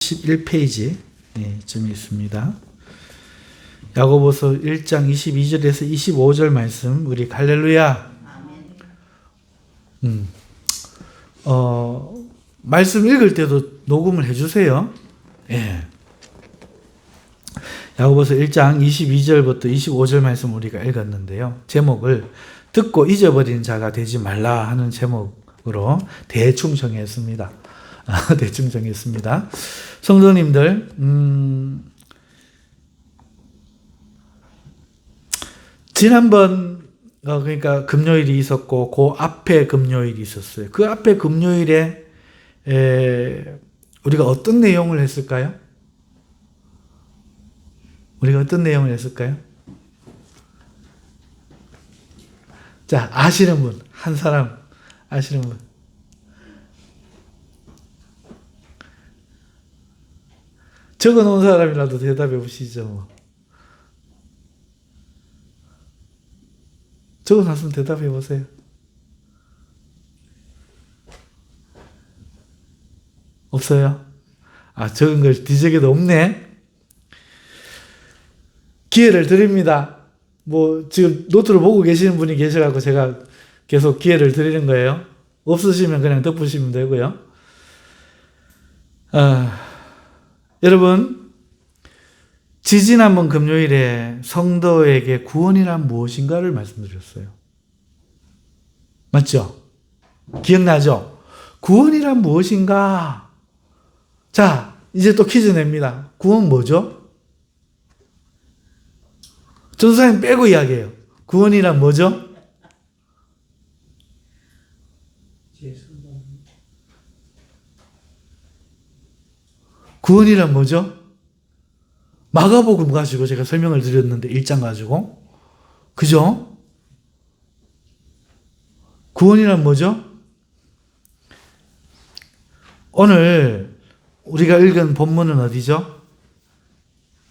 31페이지 쯤에 있습니다. 야고보서 1장 22절에서 25절 말씀 우리 할렐루야. 말씀 읽을 때도 녹음을 해주세요. 예. 야고보서 1장 22절부터 25절 말씀 우리가 읽었는데요. 제목을 듣고 잊어버리는 자가 되지 말라 하는 제목으로 대충 정했습니다. 대충 정했습니다. 성도님들, 지난번 그러니까 금요일이 있었고 그 앞에 금요일이 있었어요. 그 앞에 금요일에 우리가 어떤 내용을 했을까요? 우리가 어떤 내용을 했을까요? 자, 아시는 분, 한 사람 아시는 분. 적어 놓은 사람이라도 대답해 보시죠. 적어 놨으면 대답해 보세요. 없어요? 적은 걸 뒤적여도 없네. 기회를 드립니다. 지금 노트를 보고 계시는 분이 계셔가지고 제가 계속 기회를 드리는 거예요. 없으시면 그냥 덮으시면 되고요. 여러분, 지지난번 금요일에 성도에게 구원이란 무엇인가를 말씀드렸어요. 맞죠? 기억나죠? 구원이란 무엇인가? 자, 이제 또 퀴즈 냅니다. 구원 뭐죠? 전도사님 빼고 이야기해요. 구원이란 뭐죠? 구원이란 뭐죠? 마가복음 가지고 제가 설명을 드렸는데 1장 가지고. 그죠? 구원이란 뭐죠? 오늘 우리가 읽은 본문은 어디죠?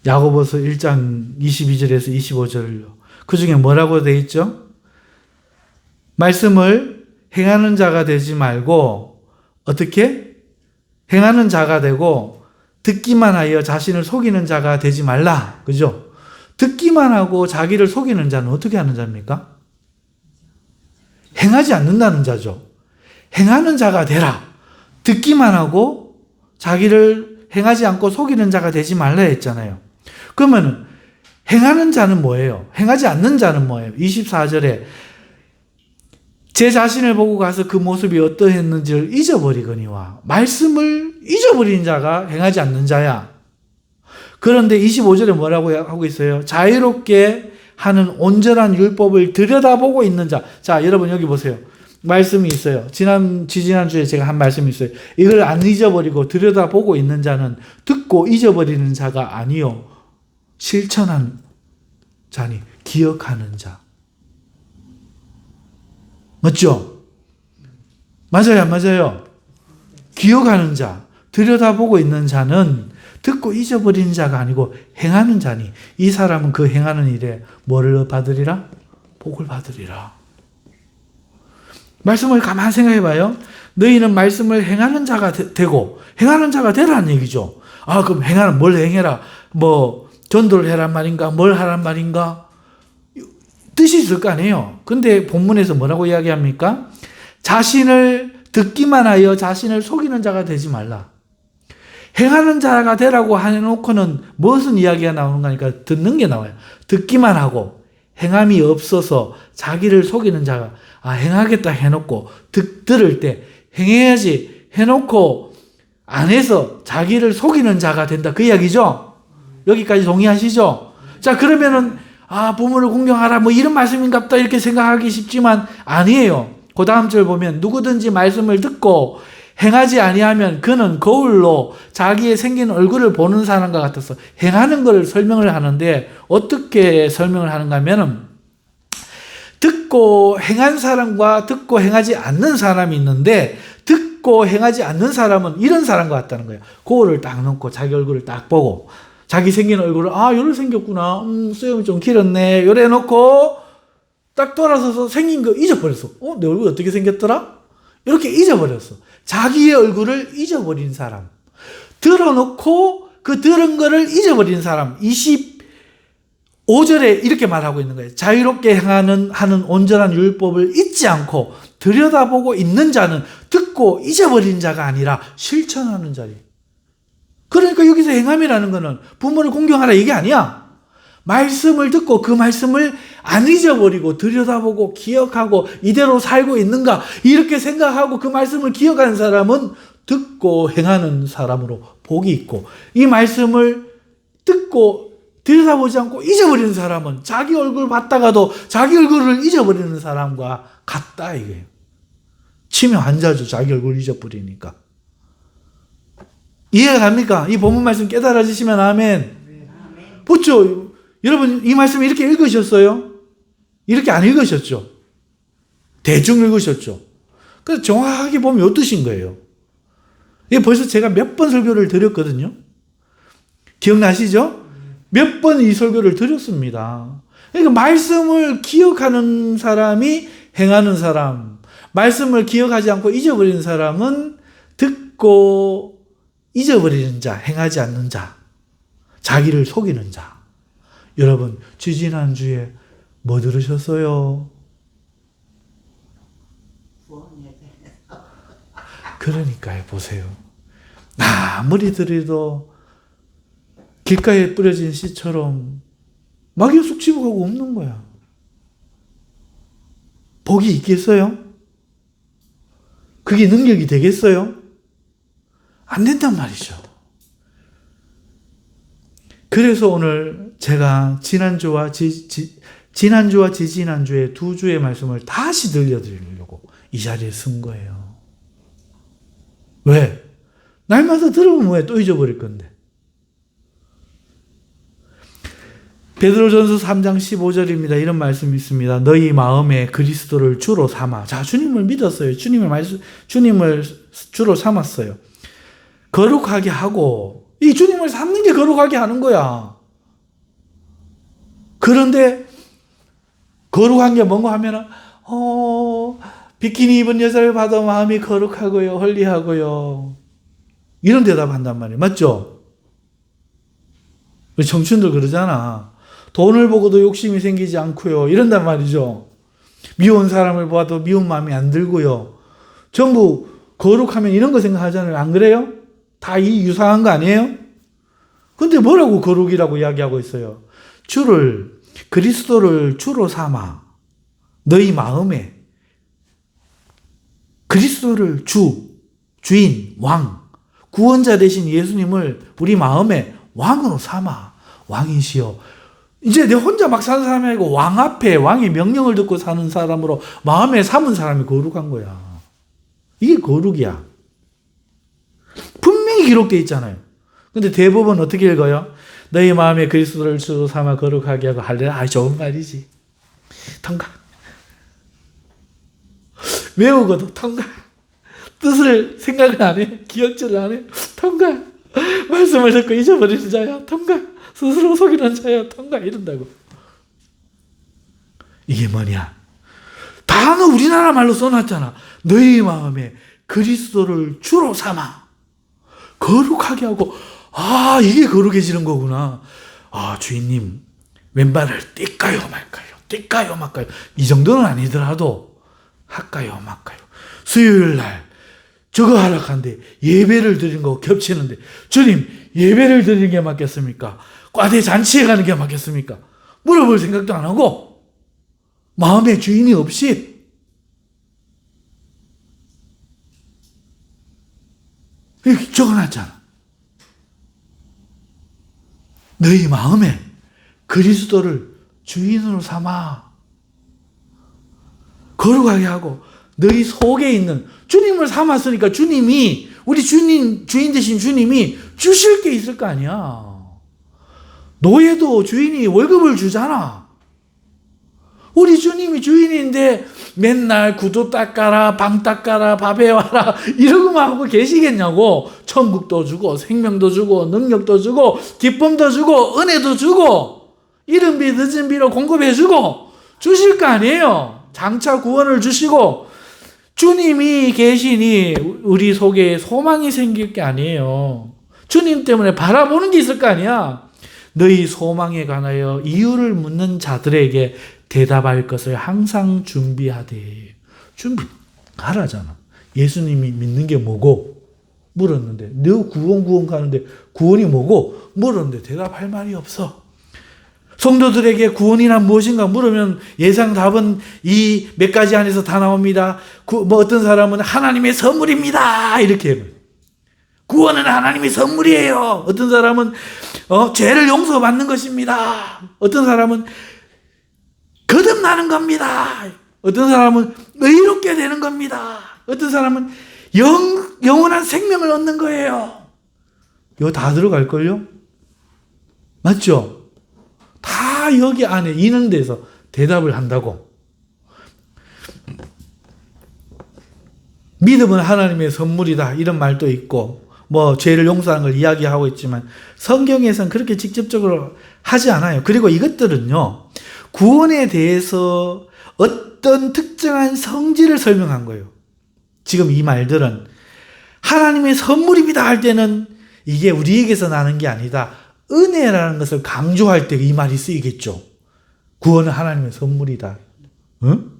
야고보서 1장 22절에서 25절로. 그 중에 뭐라고 되어 있죠? 말씀을 행하는 자가 되지 말고 어떻게? 행하는 자가 되고 듣기만 하여 자신을 속이는 자가 되지 말라. 그죠? 듣기만 하고 자기를 속이는 자는 어떻게 하는 자입니까? 행하지 않는다는 자죠. 행하는 자가 되라. 듣기만 하고 자기를 행하지 않고 속이는 자가 되지 말라 했잖아요. 그러면 행하는 자는 뭐예요? 행하지 않는 자는 뭐예요? 24절에 제 자신을 보고 가서 그 모습이 어떠했는지를 잊어버리거니와 말씀을 잊어버린 자가 행하지 않는 자야. 그런데 25절에 뭐라고 하고 있어요? 자유롭게 하는 온전한 율법을 들여다보고 있는 자. 자, 여러분 여기 보세요. 말씀이 있어요. 지지난주에 제가 한 말씀이 있어요. 이걸 안 잊어버리고 들여다보고 있는 자는 듣고 잊어버리는 자가 아니요. 실천한 자니 기억하는 자. 맞죠? 맞아요, 안 맞아요? 기억하는 자, 들여다보고 있는 자는 듣고 잊어버리는 자가 아니고 행하는 자니 이 사람은 그 행하는 일에 뭐를 받으리라? 복을 받으리라. 말씀을 가만히 생각해 봐요. 너희는 말씀을 행하는 자가 되고 행하는 자가 되라는 얘기죠. 그럼 뭘 행해라? 전도를 해란 말인가? 뭘 하란 말인가? 뜻이 있을 거 아니에요. 근데 본문에서 뭐라고 이야기합니까? 자신을 듣기만 하여 자신을 속이는 자가 되지 말라. 행하는 자가 되라고 해놓고는 무슨 이야기가 나오는 거니까 듣는 게 나와요. 듣기만 하고 행함이 없어서 자기를 속이는 자가 행하겠다 해놓고 들을 때 행해야지 해놓고 안 해서 자기를 속이는 자가 된다. 그 이야기죠? 여기까지 동의하시죠? 자, 그러면은 부모를 공경하라 이런 말씀인갑다 이렇게 생각하기 쉽지만 아니에요. 그 다음 절 보면 누구든지 말씀을 듣고 행하지 아니하면 그는 거울로 자기의 생긴 얼굴을 보는 사람과 같아서 행하는 것을 설명을 하는데 어떻게 설명을 하는가 하면은 듣고 행한 사람과 듣고 행하지 않는 사람이 있는데 듣고 행하지 않는 사람은 이런 사람과 같다는 거예요. 거울을 딱 놓고 자기 얼굴을 딱 보고 자기 생긴 얼굴을 요래 생겼구나. 수염이 좀 길었네. 요래 해놓고 딱 돌아서서 생긴 거 잊어버렸어. 내 얼굴 어떻게 생겼더라? 이렇게 잊어버렸어. 자기의 얼굴을 잊어버린 사람. 들어놓고 그 들은 거를 잊어버리는 사람. 25절에 이렇게 말하고 있는 거예요. 자유롭게 하는 온전한 율법을 잊지 않고 들여다보고 있는 자는 듣고 잊어버린 자가 아니라 실천하는 자리. 그러니까 여기서 행함이라는 거는 부모를 공경하라 이게 아니야. 말씀을 듣고 그 말씀을 안 잊어버리고 들여다보고 기억하고 이대로 살고 있는가 이렇게 생각하고 그 말씀을 기억하는 사람은 듣고 행하는 사람으로 복이 있고, 이 말씀을 듣고 들여다보지 않고 잊어버리는 사람은 자기 얼굴 봤다가도 자기 얼굴을 잊어버리는 사람과 같다 이거예요. 치매 환자죠. 자기 얼굴 잊어버리니까. 이해가 갑니까? 이 본문 말씀 깨달아지시면 아멘. 그렇죠? 여러분 이 말씀 이렇게 읽으셨어요? 이렇게 안 읽으셨죠? 대충 읽으셨죠? 그래서 정확하게 보면 이 뜻인 거예요. 이게 벌써 제가 몇 번 설교를 드렸거든요. 기억나시죠? 몇 번 이 설교를 드렸습니다. 그러니까 말씀을 기억하는 사람이 행하는 사람, 말씀을 기억하지 않고 잊어버리는 사람은 듣고 잊어버리는 자, 행하지 않는 자, 자기를 속이는 자. 여러분, 지지난주에 뭐 들으셨어요? 그러니까요, 보세요. 아무리 들어도 길가에 뿌려진 씨처럼 막이 쑥 집어가고 없는 거야. 복이 있겠어요? 그게 능력이 되겠어요? 안 된단 말이죠. 그래서 오늘 제가 지난주와 지지난주에 두 주의 말씀을 다시 들려드리려고 이 자리에 쓴 거예요. 왜? 날마다 들어보면 왜 또 잊어버릴 건데. 베드로전서 3장 15절입니다. 이런 말씀이 있습니다. 너희 마음에 그리스도를 주로 삼아. 자, 주님을 믿었어요. 주님을 주로 삼았어요. 거룩하게 하고, 이 주님을 삼는 게 거룩하게 하는 거야. 그런데 거룩한 게 뭔가 하면은 비키니 입은 여자를 봐도 마음이 거룩하고요, 홀리하고요. 이런 대답한단 말이에요. 맞죠? 우리 청춘들 그러잖아. 돈을 보고도 욕심이 생기지 않고요. 이런단 말이죠. 미운 사람을 봐도 미운 마음이 안 들고요. 전부 거룩하면 이런 거 생각하잖아요. 안 그래요? 다 이 유사한 거 아니에요? 근데 뭐라고 거룩이라고 이야기하고 있어요? 그리스도를 주로 삼아. 너희 마음에 그리스도를 주인, 왕, 구원자 되신 예수님을 우리 마음에 왕으로 삼아. 왕이시여. 이제 내 혼자 막 사는 사람이 아니고 왕 앞에 왕의 명령을 듣고 사는 사람으로 마음에 삼은 사람이 거룩한 거야. 이게 거룩이야. 분명히 기록되어 있잖아요. 근데 대부분 어떻게 읽어요? 너희 마음에 그리스도를 주로 삼아 거룩하게 하고 할렐루야. 좋은 말이지. 통과. 외우고도 통과. 뜻을 생각을 안 해. 기억질을 안 해. 통과. 말씀을 듣고 잊어버리는 자야. 통과. 스스로 속이는 자야. 통과. 이런다고. 이게 뭐냐? 단어 우리나라 말로 써놨잖아. 너희 마음에 그리스도를 주로 삼아. 거룩하게 하고, 이게 거룩해지는 거구나. 주인님, 왼발을 뛸까요, 말까요? 뛸까요, 말까요? 이 정도는 아니더라도, 할까요, 말까요? 수요일 날, 저거 하러 간데, 예배를 드리는 거 겹치는데, 주님, 예배를 드리는 게 맞겠습니까? 과대 잔치에 가는 게 맞겠습니까? 물어볼 생각도 안 하고, 마음의 주인이 없이, 이렇게 적어놨잖아. 너희 마음에 그리스도를 주인으로 삼아. 거룩하게 하고 너희 속에 있는 주님을 삼았으니까 주님이 우리 주인 되신 주님이 주실 게 있을 거 아니야. 노예도 주인이 월급을 주잖아. 우리 주님이 주인인데 맨날 구두 닦아라, 방 닦아라, 밥 해와라 이러고만 하고 계시겠냐고. 천국도 주고 생명도 주고 능력도 주고 기쁨도 주고 은혜도 주고 이른 비 늦은 비로 공급해 주고 주실 거 아니에요. 장차 구원을 주시고 주님이 계시니 우리 속에 소망이 생길 게 아니에요. 주님 때문에 바라보는 게 있을 거 아니야. 너희 소망에 관하여 이유를 묻는 자들에게 대답할 것을 항상 준비하되. 준비하라잖아. 예수님이 믿는 게 뭐고? 물었는데. 너 구원 가는데 구원이 뭐고? 물었는데 대답할 말이 없어. 성도들에게 구원이란 무엇인가 물으면 예상 답은 이 몇 가지 안에서 다 나옵니다. 어떤 사람은 하나님의 선물입니다. 이렇게 해요. 구원은 하나님의 선물이에요. 어떤 사람은 죄를 용서받는 것입니다. 어떤 사람은 거듭나는 겁니다. 어떤 사람은 의롭게 되는 겁니다. 어떤 사람은 영원한 생명을 얻는 거예요. 이거 다 들어갈걸요? 맞죠? 다 여기 안에 있는 데서 대답을 한다고. 믿음은 하나님의 선물이다 이런 말도 있고 죄를 용서하는 걸 이야기하고 있지만 성경에서는 그렇게 직접적으로 하지 않아요. 그리고 이것들은요, 구원에 대해서 어떤 특정한 성질을 설명한 거예요. 지금 이 말들은 하나님의 선물입니다 할 때는 이게 우리에게서 나는 게 아니다. 은혜라는 것을 강조할 때 이 말이 쓰이겠죠. 구원은 하나님의 선물이다. 응?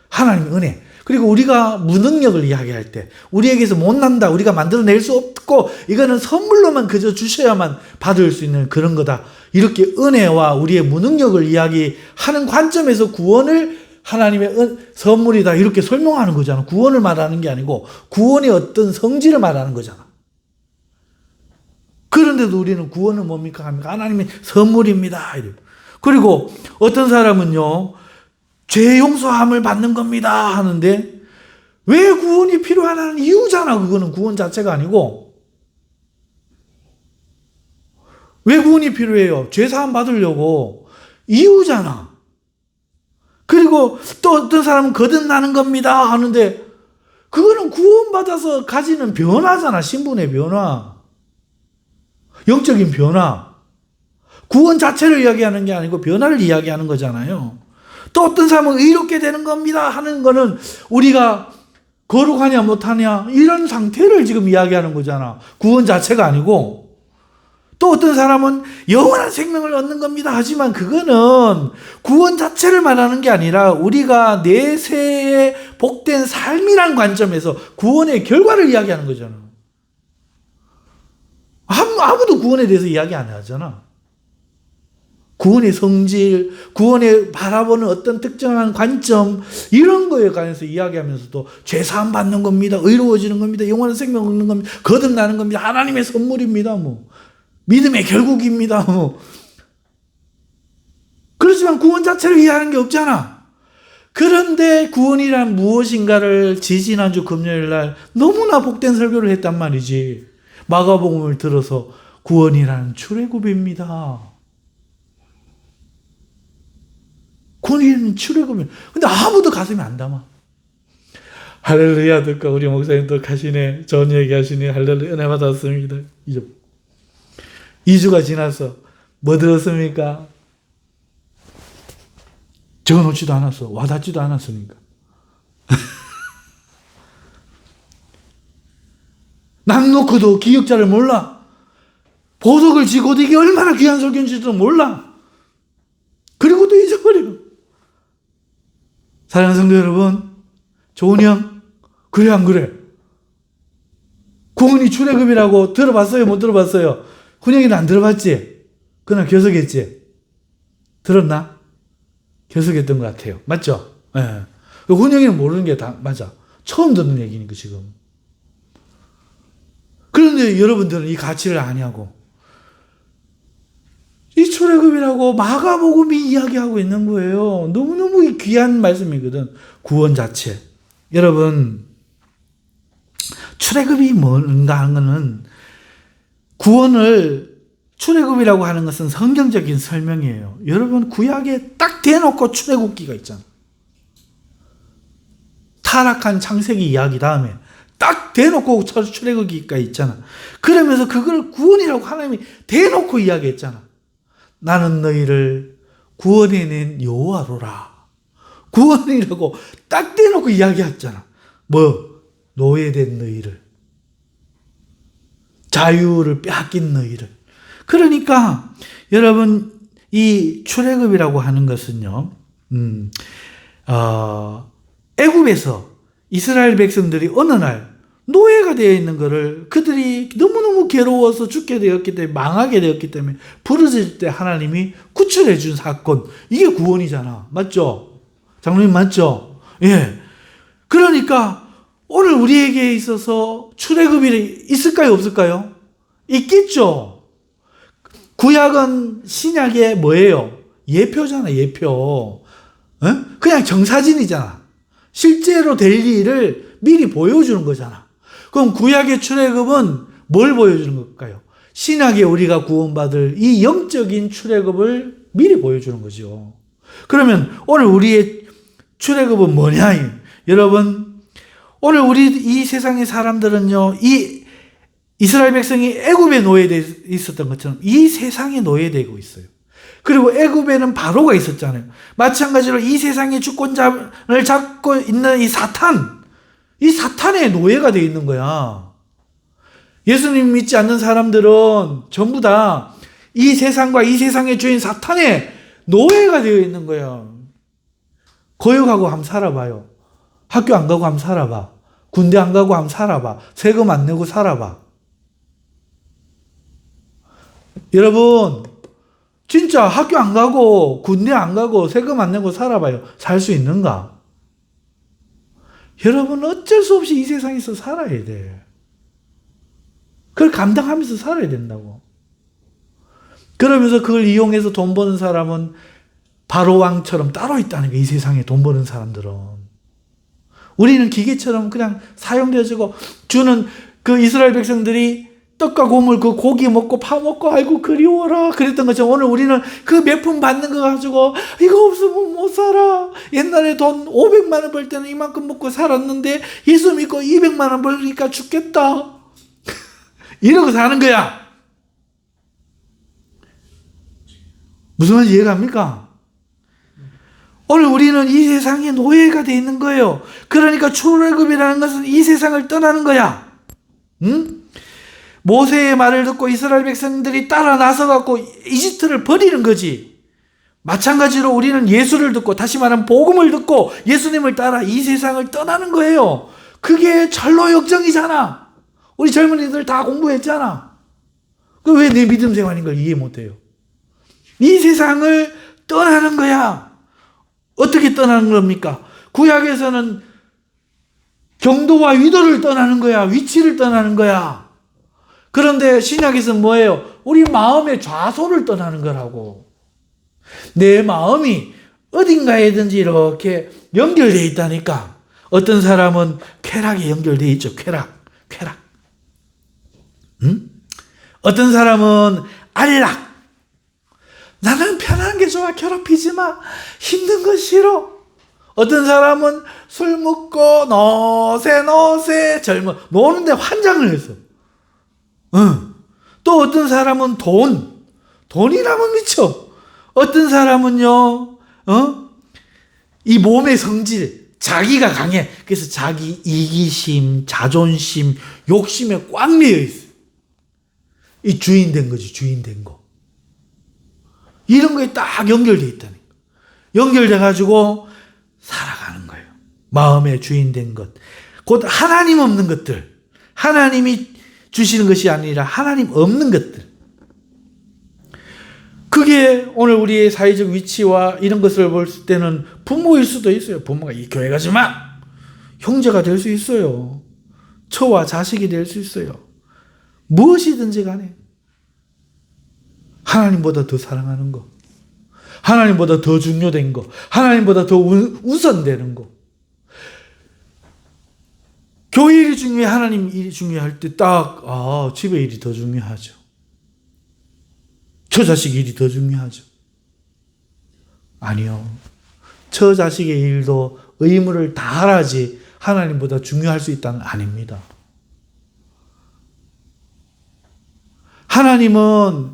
하나님의 은혜. 그리고 우리가 무능력을 이야기할 때 우리에게서 못난다. 우리가 만들어낼 수 없고 이거는 선물로만 그저 주셔야만 받을 수 있는 그런 거다. 이렇게 은혜와 우리의 무능력을 이야기하는 관점에서 구원을 하나님의 선물이다. 이렇게 설명하는 거잖아. 구원을 말하는 게 아니고 구원의 어떤 성질을 말하는 거잖아. 그런데도 우리는 구원은 뭡니까? 하나님의 선물입니다. 그리고 어떤 사람은요, 죄 용서함을 받는 겁니다 하는데 왜 구원이 필요하다는 이유잖아. 그거는 구원 자체가 아니고. 왜 구원이 필요해요? 죄 사함 받으려고. 이유잖아. 그리고 또 어떤 사람은 거듭나는 겁니다 하는데 그거는 구원받아서 가지는 변화잖아. 신분의 변화. 영적인 변화. 구원 자체를 이야기하는 게 아니고 변화를 이야기하는 거잖아요. 또 어떤 사람은 의롭게 되는 겁니다 하는 거는 우리가 거룩하냐 못하냐 이런 상태를 지금 이야기하는 거잖아. 구원 자체가 아니고. 또 어떤 사람은 영원한 생명을 얻는 겁니다 하지만 그거는 구원 자체를 말하는 게 아니라 우리가 내세의 복된 삶이란 관점에서 구원의 결과를 이야기하는 거잖아. 아무도 구원에 대해서 이야기 안 하잖아. 구원의 성질, 구원에 바라보는 어떤 특정한 관점 이런 거에 관해서 이야기하면서도 죄사함 받는 겁니다. 의로워지는 겁니다. 영원한 생명 얻는 겁니다. 거듭나는 겁니다. 하나님의 선물입니다. 믿음의 결국입니다. 그렇지만 구원 자체를 이해하는 게 없잖아. 그런데 구원이란 무엇인가를 지지난주 금요일 날 너무나 복된 설교를 했단 말이지. 마가복음을 들어서 구원이라는 출애굽입니다. 구원이라는 출애굽입니다. 근데 아무도 가슴에 안 담아. 할렐루야 듣고 우리 목사님도 가시네. 좋은 얘기 하시네. 할렐루야 은혜 받았습니다. 2주가 지나서 뭐 들었습니까? 적어놓지도 않았어. 와닿지도 않았으니까. 남 놓고도 기억자를 몰라. 보석을 지고도 이게 얼마나 귀한 설교인지도 몰라. 그리고 또 잊어버려. 사랑하는 성도 여러분, 좋은 형, 그래 안 그래? 구원이 출애굽이라고 들어봤어요? 못 들어봤어요? 훈영이는 안 들어봤지? 그날 결석했지? 들었나? 결석했던 것 같아요. 맞죠? 예. 훈영이는 모르는 게 다 맞아. 처음 듣는 얘기니까 지금. 그런데 여러분들은 이 가치를 아냐고. 이 출애굽이라고 마가복음이 이야기하고 있는 거예요. 너무너무 귀한 말씀이거든. 구원 자체. 여러분, 출애굽이 뭔가 하는 거는 구원을 출애굽이라고 하는 것은 성경적인 설명이에요. 여러분 구약에 딱 대놓고 출애굽기가 있잖아. 타락한 창세기 이야기 다음에 딱 대놓고 출애굽기가 있잖아. 그러면서 그걸 구원이라고 하나님이 대놓고 이야기했잖아. 나는 너희를 구원해낸 여호와로라. 구원이라고 딱 대놓고 이야기했잖아. 노예된 너희를. 자유를 빼앗긴 너희를. 그러니까 여러분, 이 출애굽이라고 하는 것은요, 애굽에서 이스라엘 백성들이 어느 날 노예가 되어 있는 것을 그들이 너무너무 괴로워서 죽게 되었기 때문에, 망하게 되었기 때문에 부르짖을 때 하나님이 구출해 준 사건, 이게 구원이잖아. 맞죠? 장로님 맞죠? 예. 그러니까 오늘 우리에게 있어서 출애굽이 있을까요, 없을까요? 있겠죠. 구약은 신약의 뭐예요? 예표잖아, 예표. 그냥 정사진이잖아. 실제로 될 일을 미리 보여주는 거잖아. 그럼 구약의 출애굽은 뭘 보여주는 걸까요? 신약에 우리가 구원받을 이 영적인 출애굽을 미리 보여주는 거죠. 그러면 오늘 우리의 출애굽은 뭐냐? 여러분, 오늘 우리 이 세상의 사람들은요, 이 이스라엘 백성이 애굽에 노예되어 있었던 것처럼 이 세상에 노예되고 있어요. 그리고 애굽에는 바로가 있었잖아요. 마찬가지로 이 세상의 주권자를 잡고 있는 이 사탄의 노예가 되어 있는 거야. 예수님 믿지 않는 사람들은 전부 다 이 세상과 이 세상의 주인 사탄의 노예가 되어 있는 거야. 거역하고 한번 살아봐요. 학교 안 가고 한번 살아봐. 군대 안 가고 한번 살아봐. 세금 안 내고 살아봐. 여러분, 진짜 학교 안 가고 군대 안 가고 세금 안 내고 살아봐요. 살 수 있는가? 여러분, 어쩔 수 없이 이 세상에서 살아야 돼. 그걸 감당하면서 살아야 된다고. 그러면서 그걸 이용해서 돈 버는 사람은 바로 왕처럼 따로 있다는 거예요. 이 세상에 돈 버는 사람들은. 우리는 기계처럼 그냥 사용되어지고, 주는 그 이스라엘 백성들이 떡과 고물, 그 고기 먹고 파 먹고 아이고 그리워라 그랬던 것처럼 오늘 우리는 그 몇 푼 받는 거 가지고 이거 없으면 못 살아. 옛날에 돈 500만 원 벌 때는 이만큼 먹고 살았는데 예수 믿고 200만 원 벌니까 죽겠다. 이러고 사는 거야. 무슨 말인지 이해가 갑니까? 오늘 우리는 이 세상에 노예가 돼 있는 거예요. 그러니까 출애굽이라는 것은 이 세상을 떠나는 거야. 응? 모세의 말을 듣고 이스라엘 백성들이 따라 나서갖고 이집트를 버리는 거지. 마찬가지로 우리는 예수를 듣고, 다시 말하면 복음을 듣고 예수님을 따라 이 세상을 떠나는 거예요. 그게 절로 역정이잖아. 우리 젊은이들 다 공부했잖아. 그 왜 내 믿음 생활인 걸 이해 못해요? 이 세상을 떠나는 거야. 어떻게 떠나는 겁니까? 구약에서는 경도와 위도를 떠나는 거야. 위치를 떠나는 거야. 그런데 신약에서는 뭐예요? 우리 마음의 좌소를 떠나는 거라고. 내 마음이 어딘가에든지 이렇게 연결되어 있다니까. 어떤 사람은 쾌락에 연결되어 있죠. 쾌락. 응? 어떤 사람은 안락. 나는 편한 게 좋아. 괴롭히지 마. 힘든 거 싫어. 어떤 사람은 술 먹고 너세 젊어. 노는데 환장을 했어. 또 어떤 사람은 돈이라면 미쳐. 어떤 사람은요, 이 몸의 성질, 자기가 강해. 그래서 자기 이기심, 자존심, 욕심에 꽉 매여 있어. 이 주인 된 거지, 주인 된 거. 이런 거에 딱 연결되어 있다는 거. 연결돼가지고 살아가는 거예요. 마음의 주인 된 것. 곧 하나님 없는 것들. 하나님이 주시는 것이 아니라 하나님 없는 것들. 그게 오늘 우리의 사회적 위치와 이런 것을 볼 때는 부모일 수도 있어요. 부모가 이 교회 가지 마. 형제가 될 수 있어요. 처와 자식이 될 수 있어요. 무엇이든지 간에 하나님보다 더 사랑하는 거, 하나님보다 더 중요된 거, 하나님보다 더 우선되는 거. 교회 일이 중요해, 하나님 일이 중요할 때 딱, 집의 일이 더 중요하죠. 저 자식 일이 더 중요하죠. 아니요. 저 자식의 일도 의무를 다하지 하나님보다 중요할 수 있다는 아닙니다. 하나님을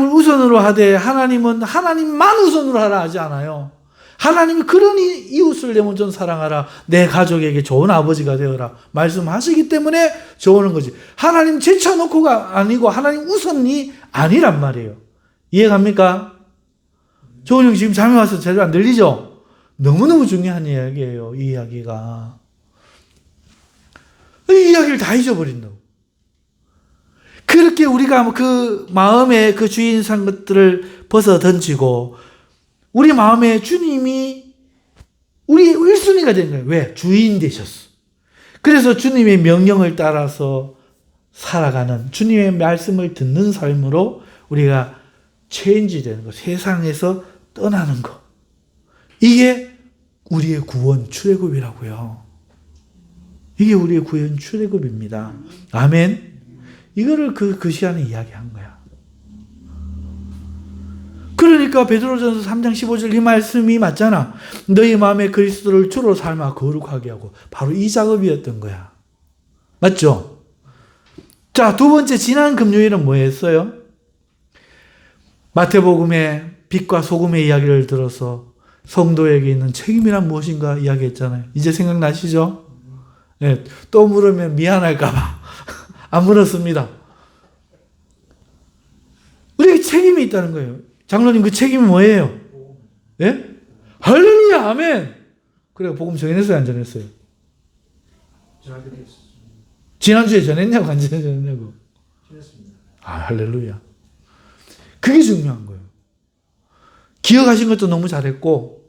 우선으로 하되 하나님은 하나님만 우선으로 하라 하지 않아요. 하나님이 그러니 이웃을 내 몸처럼 사랑하라. 내 가족에게 좋은 아버지가 되어라. 말씀하시기 때문에 좋은 거지. 하나님 제쳐놓고가 아니고 하나님 우선이 아니란 말이에요. 이해갑니까? 조은 형 지금 잠이 와서 제대로 안 들리죠? 너무너무 중요한 이야기예요. 이 이야기가. 이 이야기를 다 잊어버린다고. 그렇게 우리가 그 마음에 그 주인상 것들을 벗어 던지고 우리 마음에 주님이 우리 1순위가 된 거예요. 왜? 주인 되셨어. 그래서 주님의 명령을 따라서 살아가는 주님의 말씀을 듣는 삶으로 우리가 체인지 되는 거. 세상에서 떠나는 거. 이게 우리의 구원 출애굽이라고요. 이게 우리의 구원 출애굽입니다. 아멘. 이거를 그 시간에 이야기한 거야. 그러니까 베드로전서 3장 15절 이 말씀이 맞잖아. 너희 마음에 그리스도를 주로 삶아 거룩하게 하고 바로 이 작업이었던 거야. 맞죠? 자, 두 번째 지난 금요일은 뭐 했어요? 마태복음의 빛과 소금의 이야기를 들어서 성도에게 있는 책임이란 무엇인가 이야기했잖아요. 이제 생각나시죠? 네, 또 물으면 미안할까봐 안 물었습니다. 우리에게 책임이 있다는 거예요. 장로님 그 책임이 뭐예요? 예? 할렐루야 아멘. 그래 복음 전했어요 안 전했어요? 지난주에 전했냐고 안 전했냐고? 전했습니다. 아 할렐루야. 그게 중요한 거예요. 기억하신 것도 너무 잘했고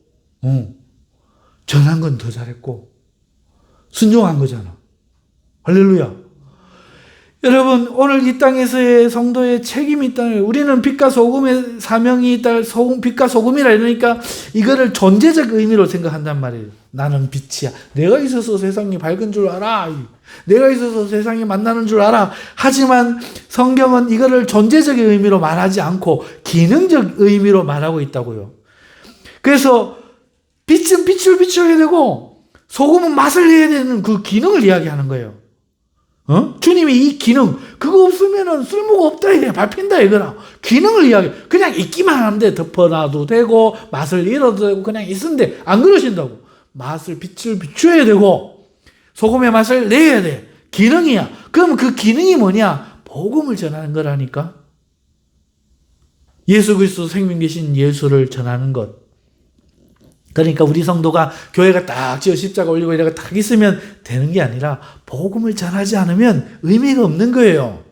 전한 건 더 잘했고 순종한 거잖아. 할렐루야. 여러분 오늘 이 땅에서의 성도의 책임이 있다는 거예요. 우리는 빛과 소금의 사명이 있다. 빛과 소금이라 이러니까 이거를 존재적 의미로 생각한단 말이에요. 나는 빛이야. 내가 있어서 세상이 밝은 줄 알아. 내가 있어서 세상이 만나는 줄 알아. 하지만 성경은 이거를 존재적인 의미로 말하지 않고 기능적 의미로 말하고 있다고요. 그래서 빛은 빛을 비춰야 되고 소금은 맛을 내야 되는 그 기능을 이야기하는 거예요. 주님이 이 기능, 그거 없으면은 쓸모가 없다, 이게. 밟힌다, 이거라. 기능을 이야기해. 그냥 있기만 하면 돼. 덮어놔도 되고, 맛을 잃어도 되고, 그냥 있는데, 안 그러신다고. 맛을, 빛을 비춰야 되고, 소금의 맛을 내야 돼. 기능이야. 그럼 그 기능이 뭐냐? 복음을 전하는 거라니까. 예수 그리스도 생명 계신 예수를 전하는 것. 그러니까 우리 성도가 교회가 딱 지어 십자가 올리고 이래가 딱 있으면 되는 게 아니라 복음을 전하지 않으면 의미가 없는 거예요.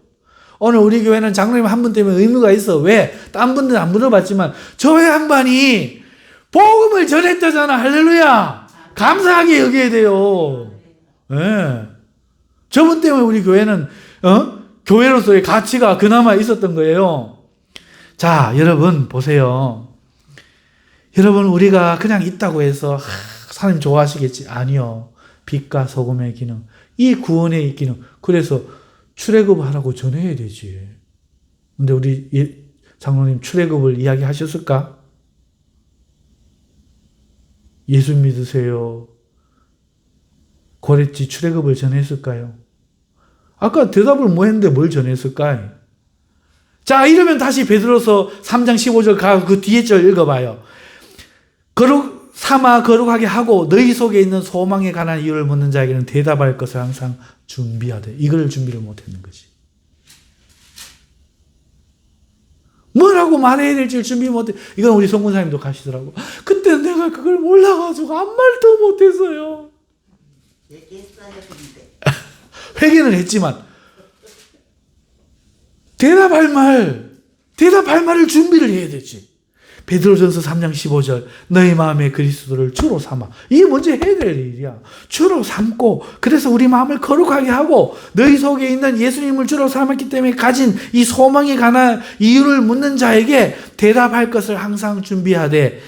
오늘 우리 교회는 장로님 한 분 때문에 의미가 있어. 왜? 딴 분들은 안 물어봤지만 저희 양반이 복음을 전했다잖아. 할렐루야. 감사하게 여겨야 돼요. 네. 저분 때문에 우리 교회는 교회로서의 가치가 그나마 있었던 거예요. 자, 여러분 보세요. 여러분 우리가 그냥 있다고 해서 하나님 좋아하시겠지? 아니요. 빛과 소금의 기능, 이 구원의 기능. 그래서 출애굽하라고 전해야 되지. 근데 우리 장로님 출애굽을 이야기하셨을까? 예수 믿으세요. 고랬지 출애굽을 전했을까요? 아까 대답을 뭐 했는데 뭘 전했을까? 자, 이러면 다시 베드로서 3장 15절 가고 그 뒤에 절 읽어봐요. 거룩 삼아 거룩하게 하고 너희 속에 있는 소망에 관한 이유를 묻는 자에게는 대답할 것을 항상 준비하되. 이걸 준비를 못했는 거지. 뭐라고 말해야 될지 준비 못해. 이건 우리 성군사님도 가시더라고. 그때 내가 그걸 몰라가지고 아무 말도 못했어요. 회개는 했지만 대답할 말을 준비를 해야 되지. 베드로전서 3장 15절 너희 마음에 그리스도를 주로 삼아. 이게 먼저 해야 될 일이야. 주로 삼고 그래서 우리 마음을 거룩하게 하고 너희 속에 있는 예수님을 주로 삼았기 때문에 가진 이 소망에 관한 이유를 묻는 자에게 대답할 것을 항상 준비하되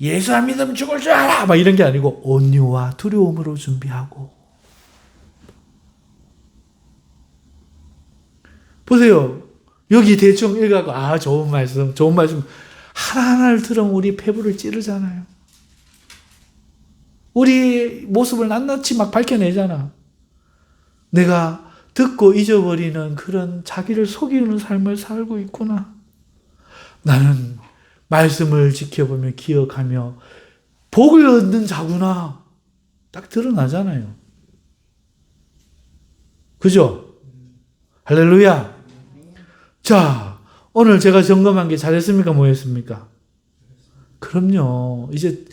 예수 안 믿으면 죽을 줄 알아. 막 이런 게 아니고 온유와 두려움으로 준비하고. 보세요. 여기 대충 읽어가고 좋은 말씀. 하나하나를 들으면 우리 폐부를 찌르잖아요. 우리 모습을 낱낱이 막 밝혀내잖아. 내가 듣고 잊어버리는 그런 자기를 속이는 삶을 살고 있구나. 나는 말씀을 지켜보며 기억하며 복을 얻는 자구나. 딱 드러나잖아요. 그죠? 할렐루야. 자, 오늘 제가 점검한 게 잘했습니까? 뭐였습니까? 그럼요. 이제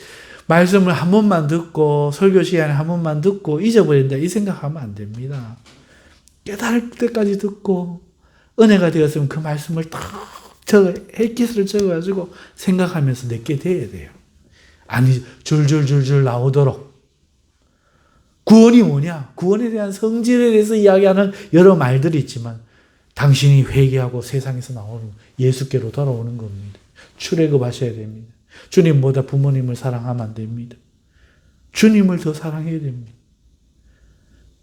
말씀을 한 번만 듣고 설교 시간에 한 번만 듣고 잊어버린다 이 생각하면 안 됩니다. 깨달을 때까지 듣고 은혜가 되었으면 그 말씀을 딱 햇깃을 적어가지고 생각하면서 내게 돼야 돼요. 아니 줄줄줄줄 나오도록. 구원이 뭐냐? 구원에 대한 성질에 대해서 이야기하는 여러 말들이 있지만 당신이 회개하고 세상에서 나오는 예수께로 돌아오는 겁니다. 출애굽하셔야 됩니다. 주님보다 부모님을 사랑하면 안 됩니다. 주님을 더 사랑해야 됩니다.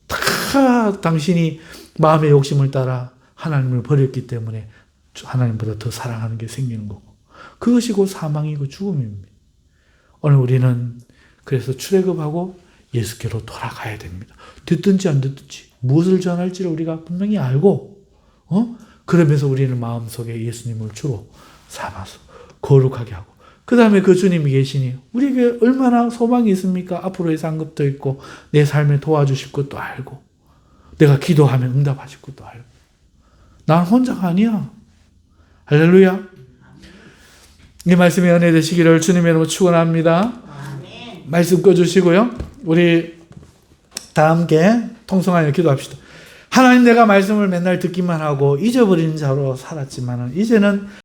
다 당신이 마음의 욕심을 따라 하나님을 버렸기 때문에 하나님보다 더 사랑하는 게 생기는 거고 그것이 곧 사망이고 죽음입니다. 오늘 우리는 그래서 출애굽하고 예수께로 돌아가야 됩니다. 듣든지 안 듣든지 무엇을 전할지를 우리가 분명히 알고 그러면서 우리는 마음속에 예수님을 주로 삼아서 거룩하게 하고 그 다음에 그 주님이 계시니 우리에게 얼마나 소망이 있습니까? 앞으로의 상급도 있고 내 삶에 도와주실 것도 알고 내가 기도하면 응답하실 것도 알고 난 혼자가 아니야. 할렐루야. 이 말씀이 은혜 되시기를 주님의 이름으로 축원합니다. 말씀 꺼주시고요. 우리 다 함께 통성하여 기도합시다. 하나님 내가 말씀을 맨날 듣기만 하고 잊어버리는 자로 살았지만 이제는